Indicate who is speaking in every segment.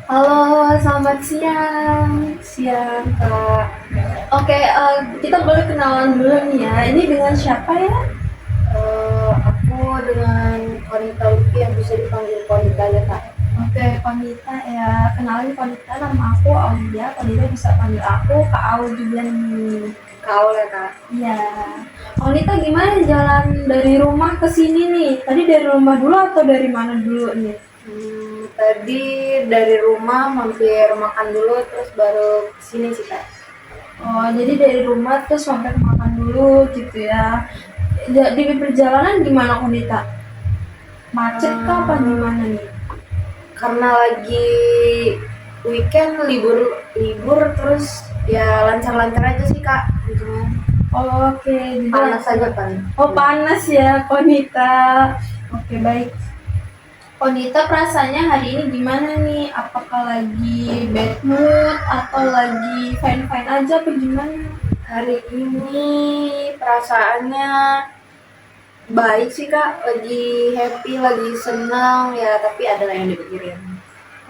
Speaker 1: Halo, selamat siang. Siang, Kak. Oke, kita boleh kenalan dulu nih ya. Ini dengan siapa ya?
Speaker 2: Aku dengan wanita Lutfi yang bisa dipanggil wanita ya kak.
Speaker 1: Oke, Konita ya. Kenalin Konita, nama aku Aulia. Konita bisa panggil aku Kak Au juga nih.
Speaker 2: Kau ya kak.
Speaker 1: Iya. Konita gimana jalan dari rumah ke sini nih? Tadi dari rumah dulu atau dari mana dulu nih?
Speaker 2: Tadi dari rumah mampir makan dulu terus baru kesini sih kak.
Speaker 1: Oh, jadi dari rumah terus sampai makan dulu gitu ya. Di perjalanan gimana Konita? Macet kah apa gimana nih?
Speaker 2: Karena lagi weekend libur libur terus ya lancar-lancar aja sih kak. Gitu.
Speaker 1: Oh, oke, jadi
Speaker 2: Panas aja kan.
Speaker 1: oh panas ya Konita. Oke, baik. Konita perasaannya hari ini gimana nih? Apakah lagi bad mood atau lagi fine-fine aja apa gimana?
Speaker 2: Hari ini perasaannya baik sih kak, lagi happy, lagi senang ya, tapi ada yang dipikirin.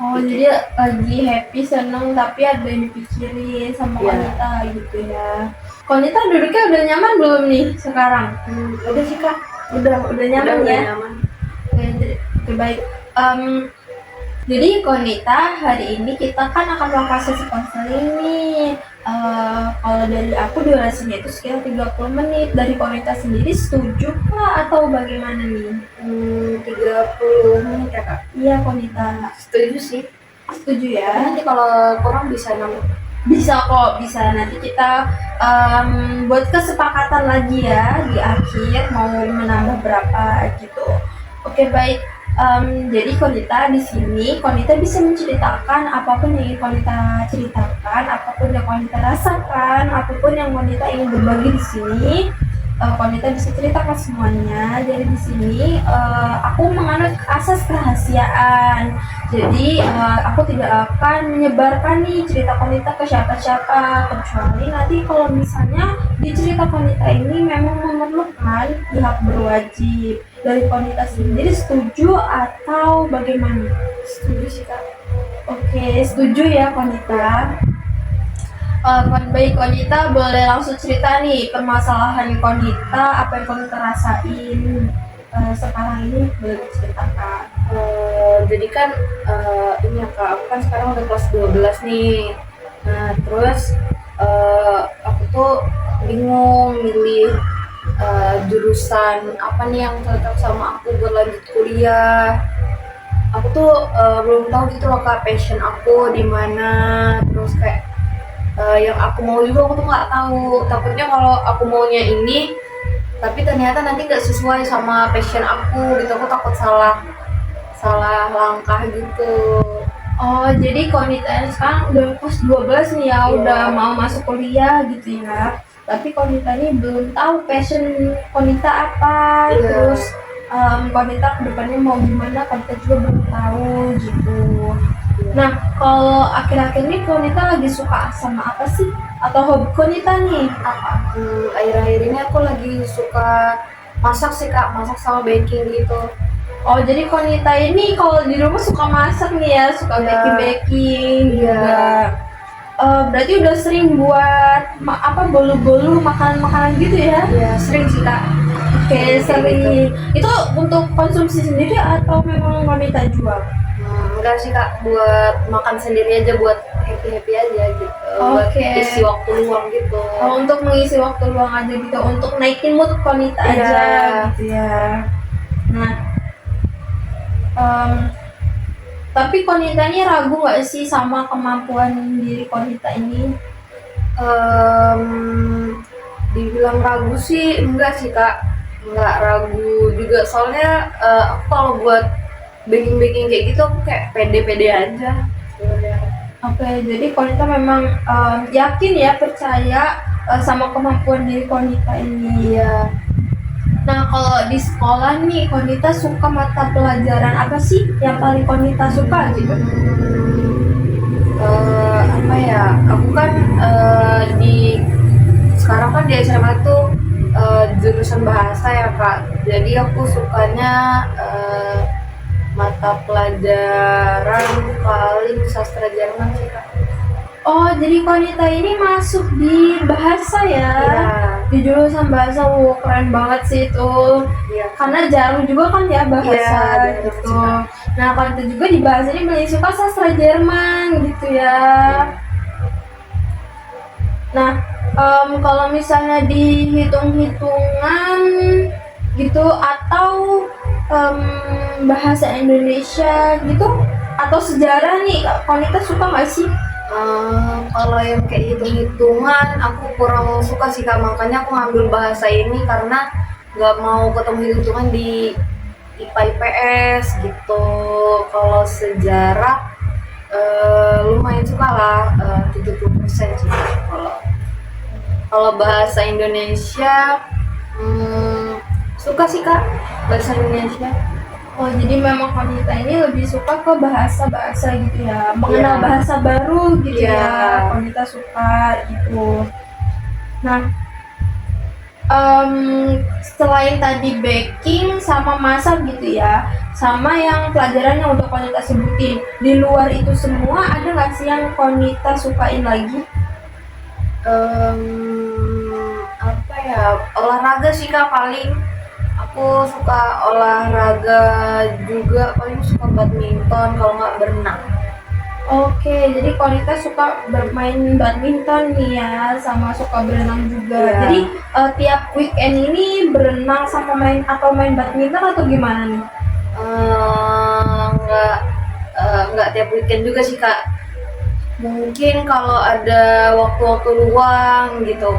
Speaker 1: Oh, jadi lagi happy, seneng, tapi ada yang dipikirin sama
Speaker 2: Iya.
Speaker 1: Konita gitu ya. Konita duduknya udah nyaman belum nih sekarang?
Speaker 2: Udah sih kak.
Speaker 1: Udah nyaman
Speaker 2: Udah
Speaker 1: ya?
Speaker 2: nyaman.
Speaker 1: Oke, baik. Jadi Konita, hari ini kita kan akan melakukan sesi konseling nih. Kalau dari aku durasinya itu sekitar 30 menit. Dari Konita sendiri setuju kah atau bagaimana nih?
Speaker 2: 30 menit ya kak.
Speaker 1: Iya Konita,
Speaker 2: Setuju sih.
Speaker 1: setuju ya?
Speaker 2: Nanti kalau kurang bisa nambah.
Speaker 1: Bisa kok, bisa. Nanti kita buat kesepakatan lagi ya di akhir mau menambah berapa gitu. Oke, baik. Jadi Konita di sini, Konita bisa menceritakan apapun yang ingin Konita ceritakan, apapun yang Konita rasakan, apapun yang Konita ingin berbagi di sini. Konita bisa ceritakan semuanya. Jadi di sini aku menganut asas kerahasiaan. Jadi aku tidak akan menyebarkan nih cerita Konita ke siapa-siapa, kecuali nanti kalau misalnya di cerita Konita ini memang memerlukan pihak berwajib. Dari Konita sendiri setuju atau bagaimana?
Speaker 2: Setuju sih kak.
Speaker 1: Oke, setuju ya Konita. Baik Konita, boleh langsung cerita nih permasalahan Konita, apa yang Konita rasain sekarang ini, boleh diceritakan.
Speaker 2: Jadi kan ini ya kak, aku kan sekarang udah kelas 12 nih. Nah terus aku tuh bingung milih jurusan apa nih yang cocok sama aku buat lanjut kuliah. Aku tuh belum tahu gitu loh kak, passion aku di mana, terus kayak yang aku mau juga aku tuh nggak tahu. Takutnya kalau aku maunya ini tapi ternyata nanti nggak sesuai sama passion aku gitu, aku takut salah salah langkah gitu.
Speaker 1: Oh, jadi Konita sekarang udah kelas 12 nih ya,
Speaker 2: Iya.
Speaker 1: udah mau masuk kuliah gitu ya. Tapi Konita ini belum tahu passion Konita apa,
Speaker 2: Iya.
Speaker 1: terus Konita kedepannya mau gimana, Konita juga belum tahu gitu. Nah, kalau akhir-akhir ini Konita lagi suka sama apa sih? Atau hobi Konita nih apa?
Speaker 2: Akhir-akhir ini aku lagi suka masak sih kak, masak sama baking gitu.
Speaker 1: Oh, jadi Konita ini kalau di rumah suka masak nih ya, suka
Speaker 2: Iya.
Speaker 1: baking-baking
Speaker 2: Iya.
Speaker 1: juga. Berarti udah sering buat bolu-bolu makanan-makanan gitu ya?
Speaker 2: Ya sering sih kak.
Speaker 1: Oke, sering. Itu untuk konsumsi sendiri atau memang Konita jual?
Speaker 2: Enggak sih kak, buat makan sendiri aja, buat happy-happy aja gitu. Buat
Speaker 1: Oke.
Speaker 2: isi waktu luang gitu.
Speaker 1: Oh, untuk mengisi waktu luang aja gitu, untuk naikin mood Konita
Speaker 2: Iya.
Speaker 1: aja gitu ya. Nah, tapi Konita ini ragu nggak sih sama kemampuan diri Konita ini?
Speaker 2: Dibilang ragu sih enggak sih kak, enggak ragu juga, soalnya aku kalau buat baking kayak gitu aku kayak pede-pede aja sebenarnya.
Speaker 1: Oke, jadi Konita memang yakin ya, percaya sama kemampuan diri Konita ini.
Speaker 2: Iya.
Speaker 1: Nah, kalau di sekolah nih, Konita suka mata pelajaran apa sih yang paling Konita suka gitu?
Speaker 2: Apa ya, aku kan di sekarang kan di SMA tuh jurusan bahasa ya kak, jadi aku sukanya mata pelajaran paling sastra Jerman sih Kak.
Speaker 1: Oh, jadi Konita ini masuk di bahasa ya?
Speaker 2: Iya.
Speaker 1: Di jurusan bahasa, wow, keren banget sih itu.
Speaker 2: Iya.
Speaker 1: Karena jarang juga kan ya bahasa
Speaker 2: Iya, jarang
Speaker 1: gitu.
Speaker 2: sih,
Speaker 1: Nah, Konita juga di bahasa ini paling suka sastra Jerman gitu ya. Nah, kalau misalnya dihitung-hitungan gitu atau bahasa Indonesia gitu atau sejarah nih, Konita suka nggak sih?
Speaker 2: Kalau yang kayak hitung-hitungan aku kurang suka sih Kak, makanya aku ngambil bahasa ini karena nggak mau ketemu hitung-hitungan di IPA IPS gitu. Kalau sejarah lumayan suka lah, 70% sih Kak. Kalau bahasa Indonesia suka sih Kak, bahasa Indonesia.
Speaker 1: Oh, jadi memang Konita ini lebih suka ke bahasa-bahasa gitu ya, mengenal
Speaker 2: Iya.
Speaker 1: bahasa baru gitu
Speaker 2: Iya.
Speaker 1: ya, Konita suka gitu. Nah, selain tadi baking sama masak gitu ya, sama yang pelajaran yang udah Konita sebutin, di luar itu semua ada nggak sih yang Konita sukain lagi?
Speaker 2: Apa ya, olahraga sih Kak paling. Aku suka olahraga juga, paling suka badminton kalau nggak berenang.
Speaker 1: Oke, jadi Konita suka bermain badminton nih ya, sama suka berenang juga.
Speaker 2: Iya.
Speaker 1: Jadi tiap weekend ini berenang sama main badminton atau gimana nih?
Speaker 2: Nggak tiap weekend juga sih Kak. Mungkin kalau ada waktu-waktu luang gitu,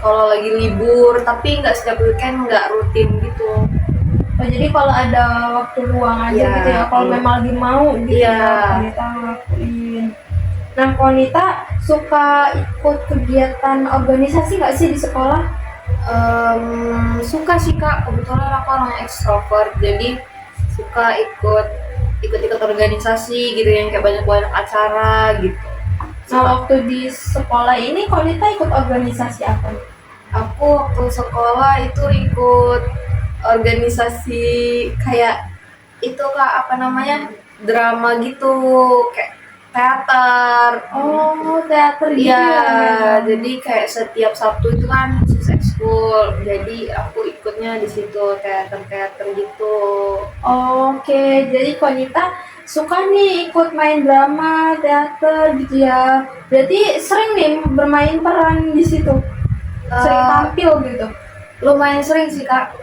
Speaker 2: kalau lagi libur, tapi nggak setiap weekend, nggak rutin gitu.
Speaker 1: Oh, jadi kalau ada waktu luang aja
Speaker 2: Iya.
Speaker 1: gitu ya, kalau memang lagi mau gitu
Speaker 2: Iya.
Speaker 1: ya, Konita ngelakuin. Nah, Konita suka ikut kegiatan organisasi nggak sih di sekolah?
Speaker 2: Suka sih Kak, kebetulan aku orang ekstrovert, jadi suka ikut organisasi gitu yang kayak banyak acara gitu.
Speaker 1: Nah, waktu di sekolah ini Konita ikut organisasi apa nih?
Speaker 2: Aku waktu sekolah itu ikut organisasi kayak itu Kak, apa namanya, drama gitu, kayak teater.
Speaker 1: Oh, teater gitu
Speaker 2: Iya,
Speaker 1: ya.
Speaker 2: jadi kayak setiap Sabtu itu kan khusus ekskul, jadi aku ikutnya di situ teater gitu.
Speaker 1: Oke, jadi Konita suka nih ikut main drama, teater gitu ya. Berarti sering nih bermain peran di situ. Sering
Speaker 2: Eh,
Speaker 1: tampil gitu.
Speaker 2: Lumayan sering sih Kak.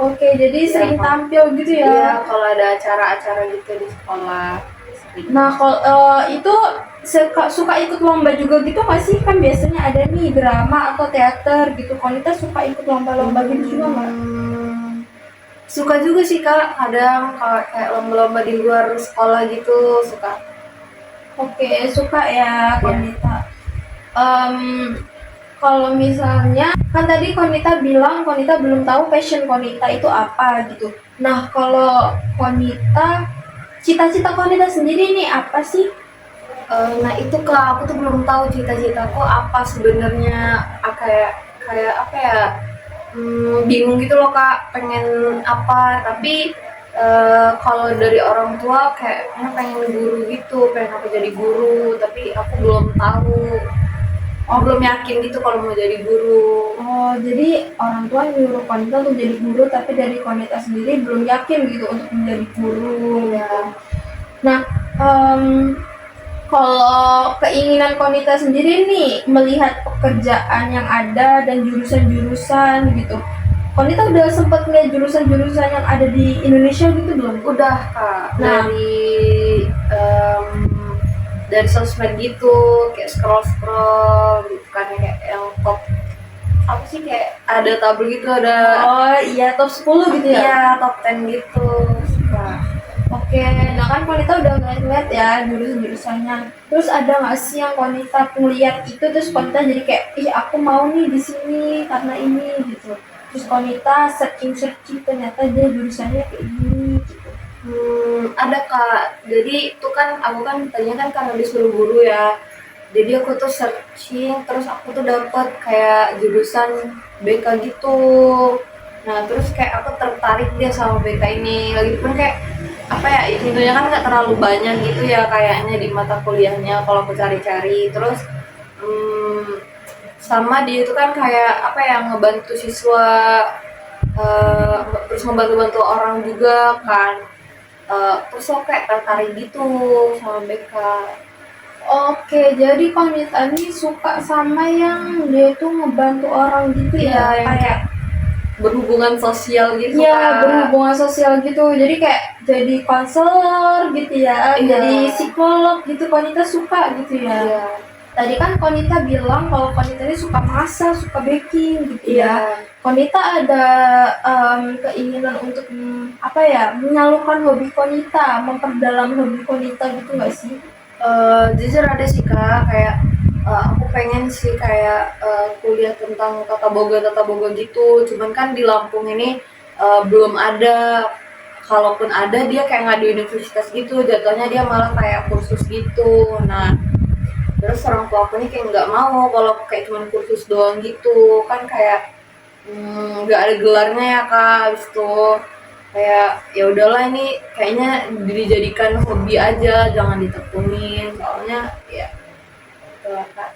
Speaker 1: Oke, jadi sering
Speaker 2: Kak.
Speaker 1: tampil gitu
Speaker 2: Iya,
Speaker 1: ya.
Speaker 2: kalau ada acara-acara gitu di sekolah. Sering.
Speaker 1: Nah, kalau itu suka ikut lomba juga gitu nggak sih? Kan biasanya ada nih drama atau teater gitu. Konita suka ikut lomba-lomba gitu juga nggak?
Speaker 2: Suka juga sih Kak, kadang kalau kayak lomba-lomba di luar sekolah gitu suka.
Speaker 1: Oke, suka ya Konita. Kalau misalnya kan tadi Konita bilang Konita belum tahu passion Konita itu apa gitu. Nah, kalau Konita, cita-cita Konita sendiri nih apa sih?
Speaker 2: Nah itu Kak, aku tuh belum tahu cita-citaku apa sebenarnya. Kayak apa ya, bingung gitu loh Kak, pengen apa. Tapi kalau dari orang tua kayaknya pengen guru gitu, pengen aku jadi guru, tapi aku belum tahu. Belum yakin gitu kalau mau jadi guru.
Speaker 1: Oh, jadi orang tua nyuruh Konita untuk jadi guru, tapi dari Konita sendiri belum yakin gitu untuk menjadi guru.
Speaker 2: Ya.
Speaker 1: Nah, kalau keinginan Konita sendiri nih melihat pekerjaan yang ada dan jurusan-jurusan gitu, Konita udah sempat ngeliat jurusan-jurusan yang ada di Indonesia gitu belum?
Speaker 2: Udah Kak,
Speaker 1: Nah.
Speaker 2: dari sosmed gitu, kayak scroll gitu kan, kayak yang top apa sih, kayak ada tabel gitu, ada
Speaker 1: Oh iya, top 10 gitu ya?
Speaker 2: ya top 10 gitu. Suka.
Speaker 1: Oke, nah kan Konita udah ngeliat ya jurusan-jurusannya. Terus ada nggak sih yang Konita ngeliat itu terus Konita jadi kayak, ih aku mau nih di sini karena ini gitu. Terus Konita searching ternyata dia jurusannya kayak gini gitu.
Speaker 2: Ada Kak, jadi itu kan aku kan tadinya kan karena disuruh guru ya, jadi aku tuh searching, terus aku tuh dapet kayak jurusan BK gitu. Nah terus kayak aku tertarik dia sama BK ini, lagi pun kayak apa ya, intinya kan nggak terlalu banyak gitu ya kayaknya di mata kuliahnya kalau aku cari-cari. Terus hmm, sama dia itu kan kayak apa ya, ngebantu siswa, eh, terus ngebantu-bantu orang juga kan. Terus lo kayak tertarik gitu sama BK.
Speaker 1: Oke, jadi Konita ini suka sama yang dia tuh ngebantu orang gitu
Speaker 2: Iya,
Speaker 1: ya,
Speaker 2: yang kayak berhubungan sosial gitu
Speaker 1: Iya,
Speaker 2: kan.
Speaker 1: berhubungan sosial gitu. Jadi kayak jadi konselor gitu ya,
Speaker 2: Iya.
Speaker 1: jadi psikolog gitu. Konita suka gitu ya.
Speaker 2: Iya.
Speaker 1: Tadi kan Konita bilang kalau Konita ini suka masak, suka baking gitu ya.
Speaker 2: Iya.
Speaker 1: Konita ada keinginan untuk apa ya, menyalurkan hobi Konita, memperdalam hobi Konita gitu nggak sih?
Speaker 2: Jujur ada sih kak, kayak aku pengen sih kayak kuliah tentang tata boga gitu. Cuman kan di Lampung ini belum ada. Kalaupun ada dia kayak nggak di universitas gitu, jatuhnya dia malah kayak kursus gitu. Nah, terus orang tua aku nih kayak nggak mau kalau kayak cuman kursus doang gitu, kan kayak nggak ada gelarnya ya kak. Habis itu kayak ya udahlah, ini kayaknya dijadikan hobi aja, jangan ditekunin, soalnya ya itulah kak.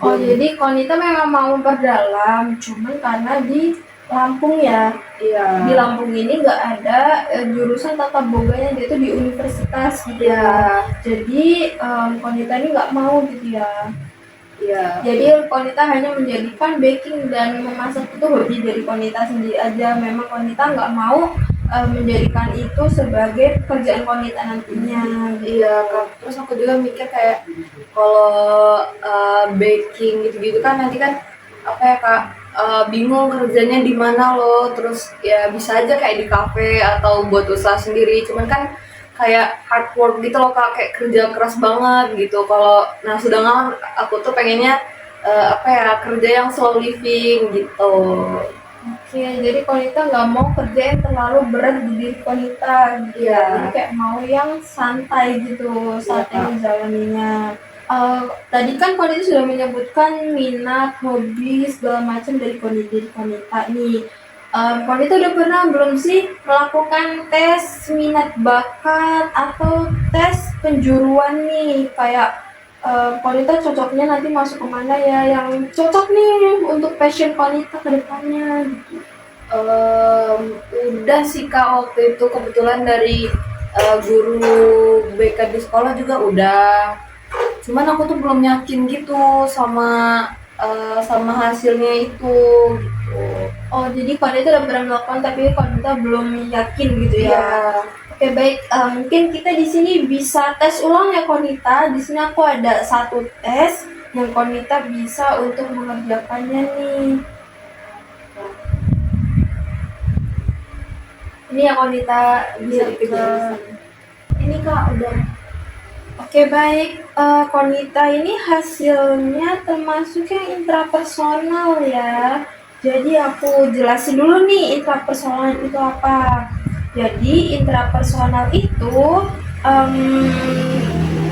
Speaker 1: Oh, jadi Konita memang mau memperdalam, cuman karena di Lampung ya.
Speaker 2: Iya.
Speaker 1: Di Lampung ini nggak ada jurusan tata boganya, dia tuh di universitas gitu
Speaker 2: Iya.
Speaker 1: ya. Jadi Konita ini nggak mau gitu ya.
Speaker 2: Iya.
Speaker 1: Jadi Konita hanya menjadikan baking dan memasak itu hobi dari Konita sendiri aja. Memang Konita nggak mau menjadikan itu sebagai pekerjaan Konita nantinya.
Speaker 2: Iya kak. Terus aku juga mikir kayak kalau baking gitu-gitu kan nanti kan apa ya kak, bingung kerjanya di mana loh. Terus ya bisa aja kayak di kafe atau buat usaha sendiri. Cuman kan kayak hard work gitu loh kak, kayak kerja keras banget gitu. Kalau nah sedangkan aku tuh pengennya apa ya, kerja yang slow living gitu.
Speaker 1: Oke, jadi Konita nggak mau kerja yang terlalu berat di diri Konita gitu ya.
Speaker 2: Iya.
Speaker 1: Jadi kayak mau yang santai gitu saat
Speaker 2: Iya, Kak.
Speaker 1: menjalaninya. Tadi kan Konita sudah menyebutkan minat, hobi, segala macam dari Konita nih. Konita udah pernah belum sih melakukan tes minat bakat atau tes penjuruan nih? Kayak Konita cocoknya nanti masuk kemana ya, yang cocok nih untuk passion Konita ke depannya gitu.
Speaker 2: Udah sih kak, waktu itu kebetulan dari guru BK di sekolah juga udah. Cuman aku tuh belum yakin gitu sama sama hasilnya itu gitu.
Speaker 1: Oh, jadi Konita udah pernah melakukan tapi Konita belum yakin gitu ya.
Speaker 2: Iya.
Speaker 1: Oke, baik. Mungkin kita di sini bisa tes ulang ya Konita. Di sini aku ada satu tes yang Konita bisa untuk mengerjakannya nih. Ini yang Konita bisa
Speaker 2: Iya,
Speaker 1: dikerjakan.
Speaker 2: Ini kak udah.
Speaker 1: Oke, baik. Konita ini hasilnya termasuk yang intrapersonal ya. Jadi aku jelasin dulu nih intrapersonal itu apa. Jadi intrapersonal itu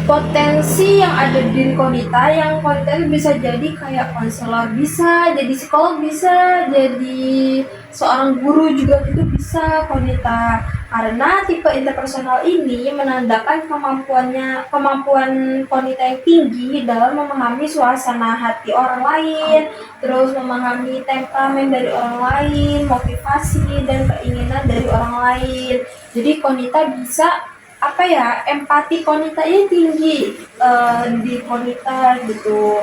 Speaker 1: potensi yang ada di diri Konita, yang Konita itu bisa jadi kayak konselor, bisa jadi psikolog, bisa jadi seorang guru juga, itu bisa Konita. Karena tipe interpersonal ini menandakan kemampuan Konita yang tinggi dalam memahami suasana hati orang lain, terus memahami temperamen dari orang lain, motivasi dan keinginan dari orang lain. Jadi Konita bisa apa ya, empati Konita ini tinggi di Konita gitu.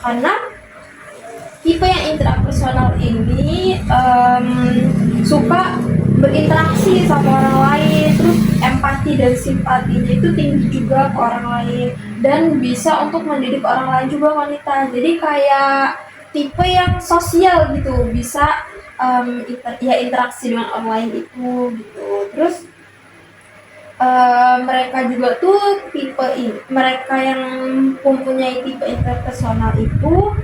Speaker 1: Karena tipe yang intrapersonal ini suka berinteraksi sama orang lain, terus empati dan simpatinya itu tinggi juga ke orang lain, dan bisa untuk mendidik orang lain juga Konita. Jadi kayak tipe yang sosial gitu, bisa interaksi dengan orang lain itu gitu. Terus mereka juga tuh tipe ini, mereka yang mempunyai tipe interpersonal itu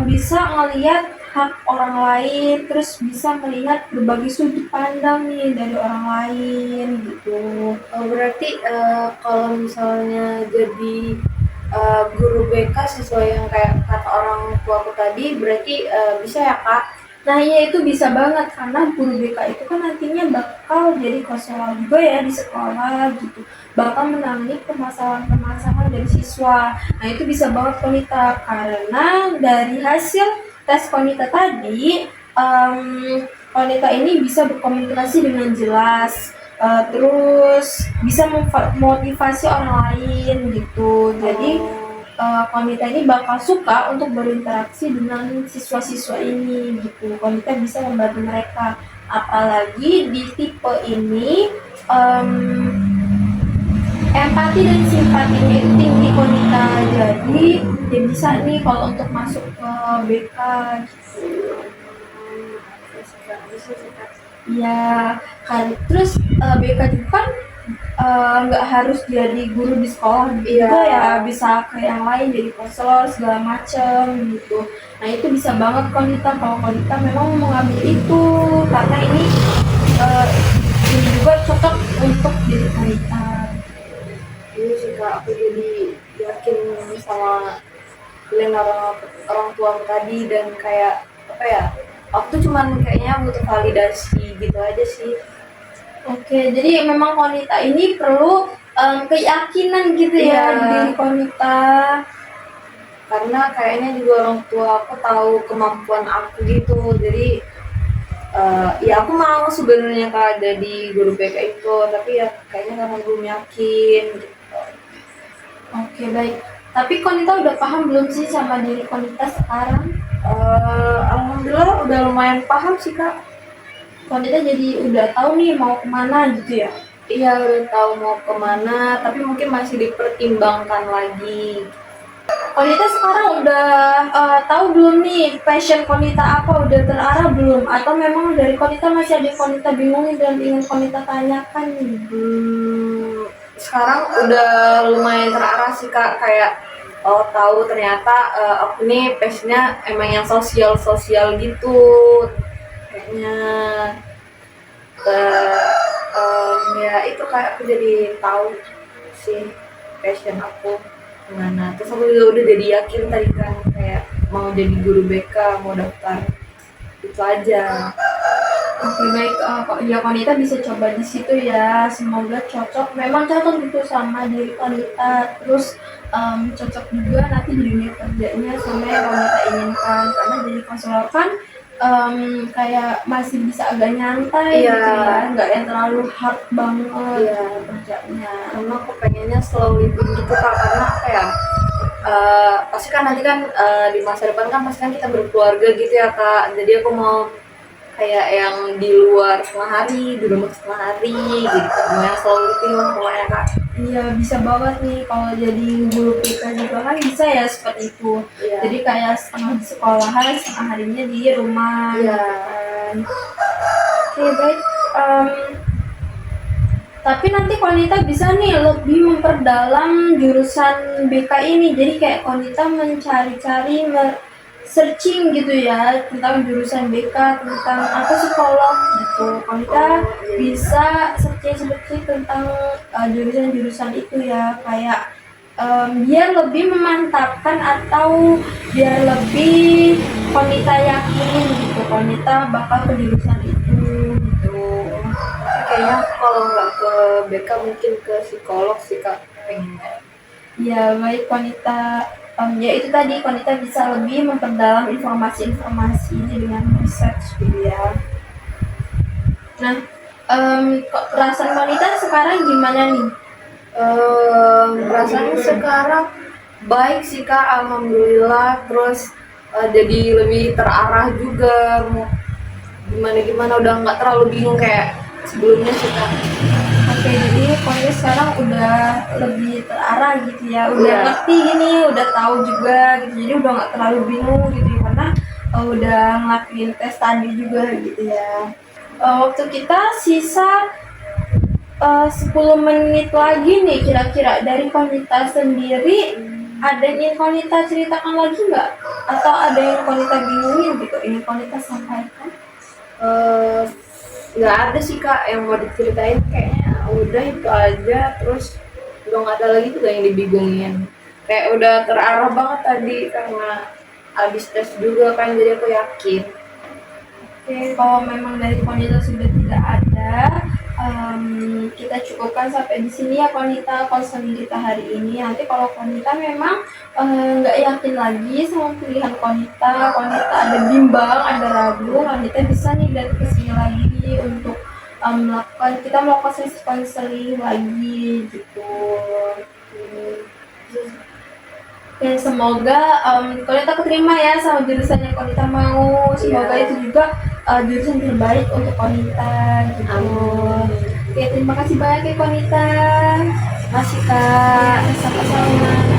Speaker 1: bisa ngelihat hak orang lain, terus bisa melihat berbagai sudut pandang nih dari orang lain gitu.
Speaker 2: Berarti kalau misalnya jadi guru BK sesuai yang kayak kata orang tua aku tadi, berarti bisa ya kak?
Speaker 1: Nah, iya itu bisa banget karena guru BK itu kan nantinya bakal jadi konselor juga ya di sekolah gitu. Bakal menangani permasalahan-permasalahan dari siswa. Nah, itu bisa banget Konita karena dari hasil tes Konita tadi, Konita ini bisa berkomunikasi dengan jelas, terus bisa memotivasi orang lain gitu. Jadi Konita ini bakal suka untuk berinteraksi dengan siswa-siswa ini gitu. Konita bisa membantu mereka. Apalagi di tipe ini empati dan simpatinya itu tinggi Konita. Jadi dia bisa nih kalau untuk masuk ke BK gitu. Ya kan terus BK juga kan nggak harus jadi guru di sekolah gitu ya, bisa ke yang lain jadi konselor segala macem gitu. Nah itu bisa banget Konita kalau Konita memang mau ngambil itu karena uh, ini juga cocok untuk diri Konita.
Speaker 2: Iya sih kak, aku jadi yakin sama kalian orang tua tadi, dan kayak apa ya, aku tuh cuman kayaknya butuh validasi gitu aja sih.
Speaker 1: Oke, jadi memang Konita ini perlu keyakinan gitu ya
Speaker 2: Iya.
Speaker 1: di diri Konita.
Speaker 2: Karena kayaknya juga orang tua aku tahu kemampuan aku gitu, jadi ya aku mau sebenarnya kak jadi guru BK itu, tapi ya kayaknya karena belum yakin gitu.
Speaker 1: Oke, baik. Tapi Konita udah paham belum sih sama diri Konita sekarang?
Speaker 2: Alhamdulillah udah lumayan paham sih kak.
Speaker 1: Konita jadi udah tahu nih mau kemana gitu ya?
Speaker 2: Iya udah tahu mau kemana, tapi mungkin masih dipertimbangkan lagi.
Speaker 1: Konita sekarang udah tahu belum nih passion Konita apa, udah terarah belum? Atau memang dari Konita masih ada yang Konita bingungin dan ingin Konita tanyakan nih?
Speaker 2: Sekarang udah lumayan terarah sih kak, kayak tahu ternyata aku nih passionnya emang yang sosial gitu kayaknya. Ya itu kayak aku jadi tahu sih passion aku gimana. Terus aku juga udah jadi yakin tadi kan kayak mau jadi guru BK, mau daftar itu aja.
Speaker 1: Oke, baik. Ya Konita bisa coba di situ ya. Semoga cocok. Memang cocok gitu sama diri Konita. Terus cocok juga nanti di dunia kerjanya sama yang Konita inginkan. Karena jadi konselor kan kayak masih bisa agak nyantai
Speaker 2: Iya.
Speaker 1: gitu ya, nggak yang terlalu hard banget
Speaker 2: Iya.
Speaker 1: kerjanya.
Speaker 2: Karena aku pengennya slow living gitu kak, karena apa ya, pasti kan nanti kan di masa depan kan pasti kan kita berkeluarga gitu ya kak, jadi aku mau kayak yang di luar setengah hari, di rumah setengah hari gitu, mau yang slow living lah pokoknya kak.
Speaker 1: Iya, bisa banget nih kalau jadi guru PK juga kan bisa ya seperti itu.
Speaker 2: Iya.
Speaker 1: Jadi kayak setengah di sekolahan, setengah harinya di rumah.
Speaker 2: Iya.
Speaker 1: Gitu kan. Oke, baik. Tapi nanti Konita bisa nih lebih memperdalam jurusan BK ini. Jadi kayak Konita mencari-cari, searching gitu ya tentang jurusan BK, tentang apa psikolog gitu. Konita bisa searching tentang jurusan-jurusan itu ya, kayak biar lebih memantapkan atau biar lebih Konita yakinin gitu Konita bakal ke jurusan itu gitu.
Speaker 2: Kayaknya kalau nggak ke BK mungkin ke psikolog sih kak pengennya.
Speaker 1: Ya baik Konita, ya itu tadi Konita bisa lebih memperdalam informasi-informasi ini dengan research gitu ya. Nah, perasaan Konita sekarang gimana nih?
Speaker 2: Rasanya sekarang baik sih kak, alhamdulillah. Terus jadi lebih terarah juga, mau gimana udah nggak terlalu bingung kayak sebelumnya sih kak.
Speaker 1: Oke, jadi Konita sekarang udah lebih terarah gitu ya, udah ngerti gini, udah tahu juga gitu, jadi udah nggak terlalu bingung gitu ya, karena udah ngelakuin tes tadi juga gitu ya. Waktu kita sisa 10 menit lagi nih kira-kira. Dari Konita sendiri ada yang ingin Konita ceritakan lagi nggak? Atau ada yang Konita bingungin gitu ingin Konita sampaikan?
Speaker 2: Nggak ada sih kak yang mau diceritain, kayaknya udah itu aja. Terus udah nggak ada lagi juga yang dibingungin, kayak udah terarah banget tadi karena abis tes juga kan, jadi aku yakin.
Speaker 1: Oke, kalau memang dari Konita sudah tidak ada, kita cukupkan sampai di sini ya Konita konseling kita hari ini. Nanti kalau Konita memang nggak yakin lagi sama pilihan Konita, Konita ada bimbang, ada ragu, Konita bisa nih dari kesini lagi untuk melakukan kita melakukan sesi konseling lagi gitu. Ya semoga Konita keterima ya sama jurusan yang Konita mau. Semoga
Speaker 2: Iya.
Speaker 1: itu juga jurusan terbaik untuk Konita gitu.
Speaker 2: Amin.
Speaker 1: Oke, terima kasih banyak ya Konita.
Speaker 2: Masih Kak.
Speaker 1: Ya, sama-sama.